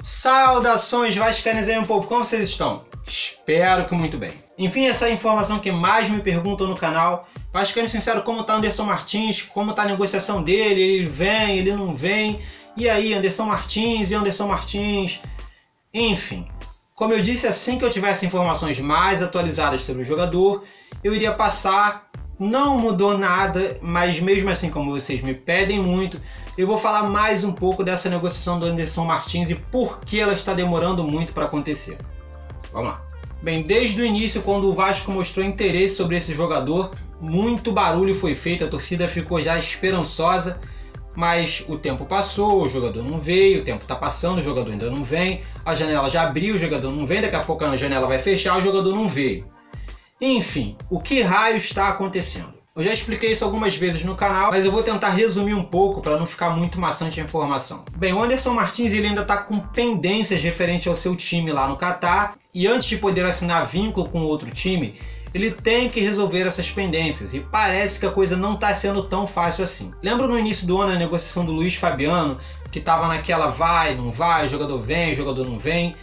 Saudações vascaínos aí, meu povo, como vocês estão? Espero que muito bem. Enfim, essa é a informação que mais me perguntam no canal. Vascaíno sincero, como tá Anderson Martins, como tá a negociação dele, ele vem, ele não vem. E aí, Anderson Martins e Anderson Martins. Enfim, como eu disse, assim que eu tivesse informações mais atualizadas sobre o jogador, eu iria passar. Não mudou nada, mas mesmo assim, como vocês me pedem muito, eu vou falar mais um pouco dessa negociação do Anderson Martins e por que ela está demorando muito para acontecer. Vamos lá. Bem, desde o início, quando o Vasco mostrou interesse sobre esse jogador, muito barulho foi feito, a torcida ficou já esperançosa, mas o tempo passou, o jogador não veio, o tempo está passando, o jogador ainda não vem, a janela já abriu, o jogador não vem, daqui a pouco a janela vai fechar, o jogador não veio. Enfim, o que raio está acontecendo? Eu já expliquei isso algumas vezes no canal, mas eu vou tentar resumir um pouco para não ficar muito maçante a informação. Bem, o Anderson Martins ele ainda está com pendências referente ao seu time lá no Catar, e antes de poder assinar vínculo com outro time, ele tem que resolver essas pendências, e parece que a coisa não está sendo tão fácil assim. Lembro no início do ano a negociação do Luiz Fabiano, que estava naquela vai, não vai, jogador vem, jogador não vem.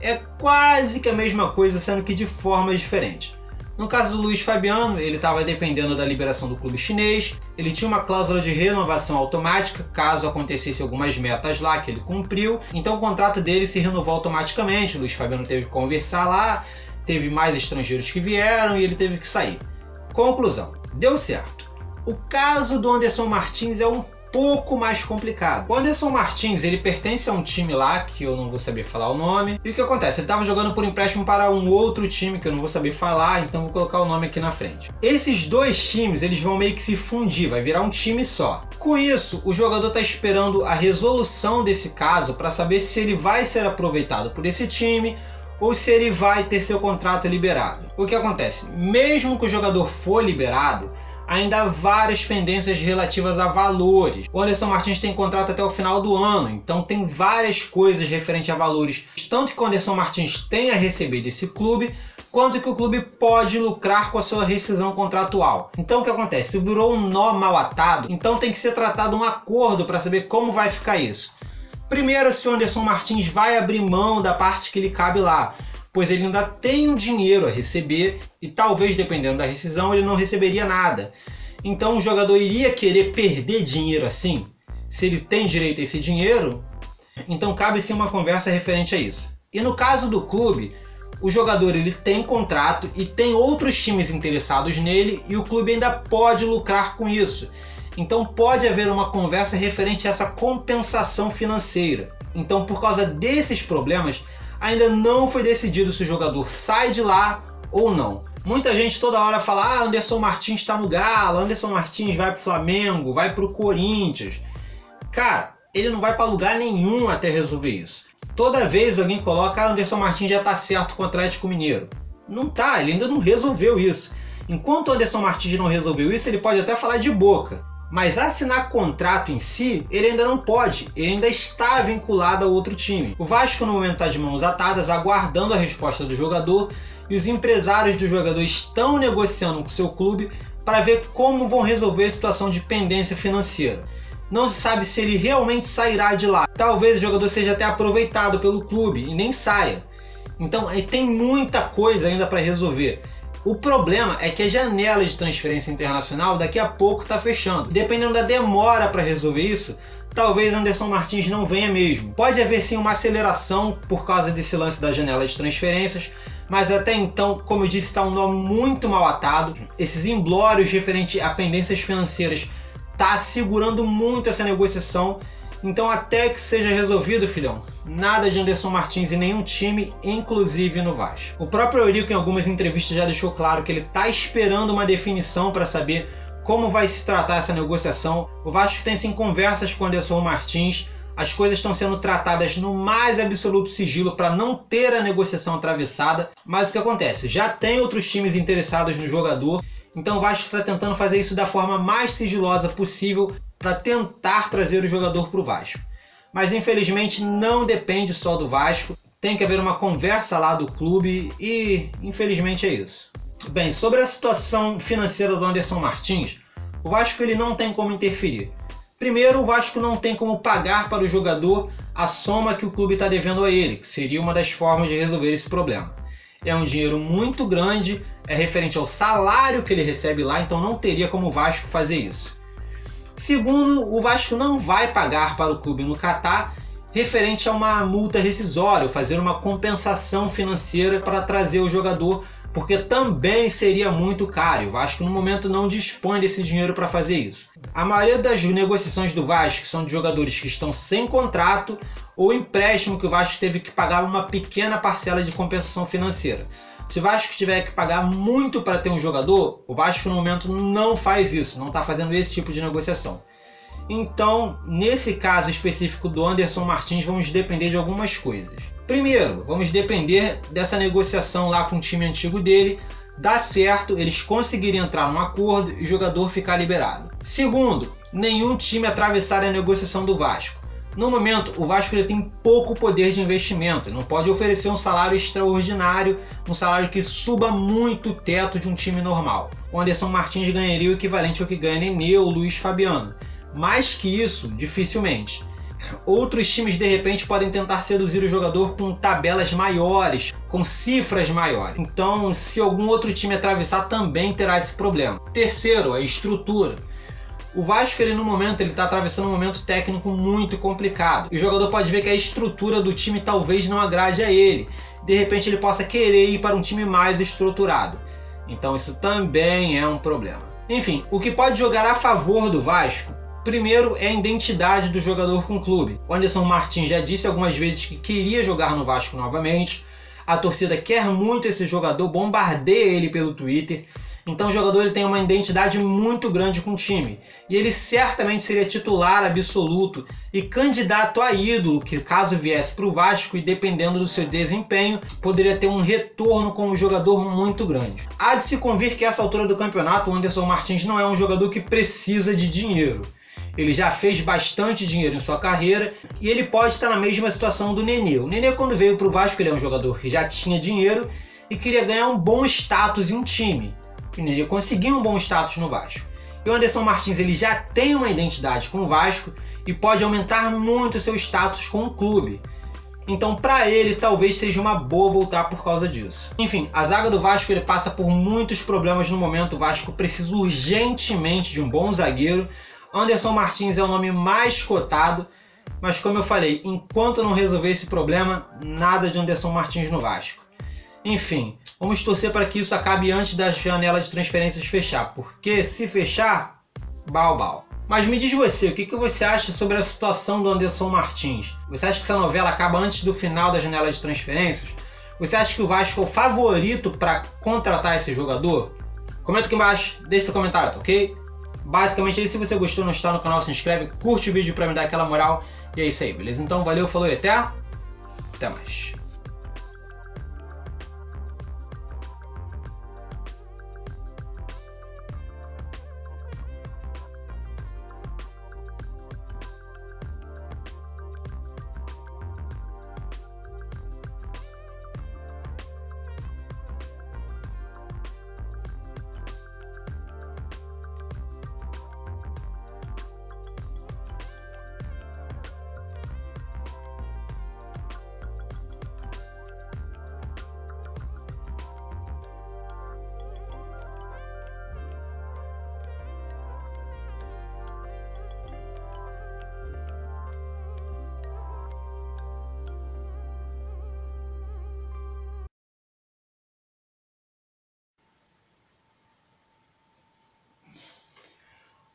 É quase que a mesma coisa, sendo que de formas diferentes. No caso do Luiz Fabiano, ele estava dependendo da liberação do clube chinês, ele tinha uma cláusula de renovação automática, caso acontecesse algumas metas lá que ele cumpriu, então o contrato dele se renovou automaticamente, o Luiz Fabiano teve que conversar lá, teve mais estrangeiros que vieram e ele teve que sair. Conclusão, deu certo. O caso do Anderson Martins é um pouco mais complicado. O Anderson Martins, ele pertence a um time lá, que eu não vou saber falar o nome. E o que acontece? Ele estava jogando por empréstimo para um outro time, que eu não vou saber falar, então vou colocar o nome aqui na frente. Esses dois times, eles vão meio que se fundir, vai virar um time só. Com isso, o jogador está esperando a resolução desse caso para saber se ele vai ser aproveitado por esse time ou se ele vai ter seu contrato liberado. O que acontece? Mesmo que o jogador for liberado, ainda há várias pendências relativas a valores. O Anderson Martins tem contrato até o final do ano, então tem várias coisas referentes a valores, tanto que o Anderson Martins tem a receber desse clube, quanto que o clube pode lucrar com a sua rescisão contratual. Então o que acontece? Se virou um nó mal atado, então tem que ser tratado um acordo para saber como vai ficar isso. Primeiro, se o Anderson Martins vai abrir mão da parte que lhe cabe lá, pois ele ainda tem um dinheiro a receber e talvez, dependendo da rescisão, ele não receberia nada. Então o jogador iria querer perder dinheiro assim? Se ele tem direito a esse dinheiro, então cabe sim uma conversa referente a isso. E no caso do clube, o jogador ele tem contrato e tem outros times interessados nele e o clube ainda pode lucrar com isso. Então pode haver uma conversa referente a essa compensação financeira. Então, por causa desses problemas, ainda não foi decidido se o jogador sai de lá ou não. Muita gente toda hora fala, Anderson Martins está no Galo, Anderson Martins vai para o Flamengo, vai para o Corinthians. Cara, ele não vai para lugar nenhum até resolver isso. Toda vez alguém coloca, Anderson Martins já está certo com o Atlético Mineiro. Não tá, ele ainda não resolveu isso. Enquanto o Anderson Martins não resolveu isso, ele pode até falar de boca. Mas assinar contrato em si, ele ainda não pode, ele ainda está vinculado a outro time. O Vasco no momento está de mãos atadas, aguardando a resposta do jogador, e os empresários do jogador estão negociando com seu clube para ver como vão resolver a situação de pendência financeira. Não se sabe se ele realmente sairá de lá. Talvez o jogador seja até aproveitado pelo clube e nem saia. Então tem muita coisa ainda para resolver. O problema é que a janela de transferência internacional daqui a pouco está fechando. Dependendo da demora para resolver isso, talvez Anderson Martins não venha mesmo. Pode haver sim uma aceleração por causa desse lance da janela de transferências, mas até então, como eu disse, está um nó muito mal atado. Esses imbróglios referentes a pendências financeiras tá segurando muito essa negociação. Então até que seja resolvido, filhão, nada de Anderson Martins em nenhum time, inclusive no Vasco. O próprio Eurico em algumas entrevistas já deixou claro que ele está esperando uma definição para saber como vai se tratar essa negociação. O Vasco tem sim conversas com Anderson Martins, as coisas estão sendo tratadas no mais absoluto sigilo para não ter a negociação atravessada, mas o que acontece? Já tem outros times interessados no jogador, então o Vasco está tentando fazer isso da forma mais sigilosa possível para tentar trazer o jogador para o Vasco. Mas infelizmente não depende só do Vasco, tem que haver uma conversa lá do clube e infelizmente é isso. Bem, sobre a situação financeira do Anderson Martins, o Vasco ele não tem como interferir. Primeiro, o Vasco não tem como pagar para o jogador a soma que o clube está devendo a ele, que seria uma das formas de resolver esse problema. É um dinheiro muito grande, é referente ao salário que ele recebe lá, então não teria como o Vasco fazer isso. Segundo, o Vasco não vai pagar para o clube no Catar referente a uma multa rescisória, ou fazer uma compensação financeira para trazer o jogador, porque também seria muito caro. O Vasco no momento não dispõe desse dinheiro para fazer isso. A maioria das negociações do Vasco são de jogadores que estão sem contrato ou empréstimo que o Vasco teve que pagar uma pequena parcela de compensação financeira. Se o Vasco tiver que pagar muito para ter um jogador, o Vasco no momento não faz isso, não está fazendo esse tipo de negociação. Então, nesse caso específico do Anderson Martins, vamos depender de algumas coisas. Primeiro, vamos depender dessa negociação lá com o time antigo dele, dar certo, eles conseguirem entrar num acordo e o jogador ficar liberado. Segundo, nenhum time atravessar a negociação do Vasco. No momento, o Vasco ele tem pouco poder de investimento, não pode oferecer um salário extraordinário, um salário que suba muito o teto de um time normal. O Anderson Martins ganharia o equivalente ao que ganha Nenê ou Luiz Fabiano. Mais que isso, dificilmente. Outros times de repente podem tentar seduzir o jogador com tabelas maiores, com cifras maiores. Então, se algum outro time atravessar, também terá esse problema. Terceiro, a estrutura. O Vasco no momento está atravessando um momento técnico muito complicado. E o jogador pode ver que a estrutura do time talvez não agrade a ele. De repente ele possa querer ir para um time mais estruturado. Então isso também é um problema. Enfim, o que pode jogar a favor do Vasco, primeiro, é a identidade do jogador com o clube. O Anderson Martins já disse algumas vezes que queria jogar no Vasco novamente. A torcida quer muito esse jogador, bombardeia ele pelo Twitter. Então o jogador ele tem uma identidade muito grande com o time. E ele certamente seria titular absoluto e candidato a ídolo, que caso viesse para o Vasco e dependendo do seu desempenho, poderia ter um retorno como jogador muito grande. Há de se convir que essa altura do campeonato, o Anderson Martins não é um jogador que precisa de dinheiro. Ele já fez bastante dinheiro em sua carreira e ele pode estar na mesma situação do Nenê. O Nenê, quando veio para o Vasco, ele é um jogador que já tinha dinheiro e queria ganhar um bom status em um time. O Nenê conseguiu um bom status no Vasco. E o Anderson Martins ele já tem uma identidade com o Vasco e pode aumentar muito seu status com o clube. Então, para ele, talvez seja uma boa voltar por causa disso. Enfim, a zaga do Vasco ele passa por muitos problemas no momento. O Vasco precisa urgentemente de um bom zagueiro. Anderson Martins é o nome mais cotado, mas como eu falei, enquanto não resolver esse problema, nada de Anderson Martins no Vasco. Enfim, vamos torcer para que isso acabe antes da janela de transferências fechar, porque se fechar, bau. Mas me diz você, o que você acha sobre a situação do Anderson Martins? Você acha que essa novela acaba antes do final da janela de transferências? Você acha que o Vasco é o favorito para contratar esse jogador? Comenta aqui embaixo, deixa seu comentário, tá ok? Basicamente é isso. Se você gostou, não está no canal, se inscreve, curte o vídeo para me dar aquela moral. E é isso aí, beleza? Então valeu, falou e até mais.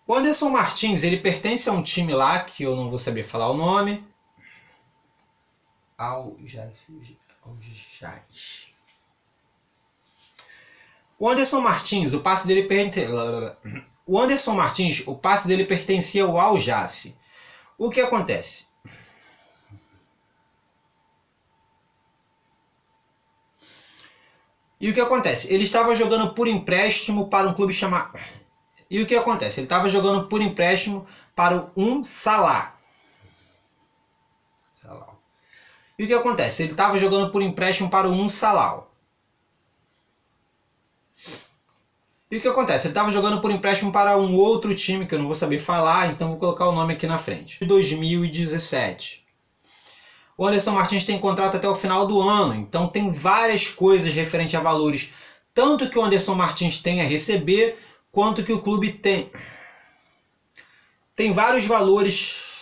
O Anderson Martins, ele pertence a um time lá, que eu não vou saber falar o nome. Al Jazz. O Anderson Martins, o passe dele pertencia ao Al Jazz. O que acontece? Ele estava jogando por empréstimo para um clube chamado... E o que acontece? Ele estava jogando por empréstimo para o Salah. E o que acontece? Ele estava jogando por empréstimo para o Salah. E o que acontece? Ele estava jogando por empréstimo para um outro time, que eu não vou saber falar, então vou colocar o nome aqui na frente. 2017. O Anderson Martins tem contrato até o final do ano, então tem várias coisas referentes a valores, tanto que o Anderson Martins tem a receber, quanto que o clube tem. Tem vários valores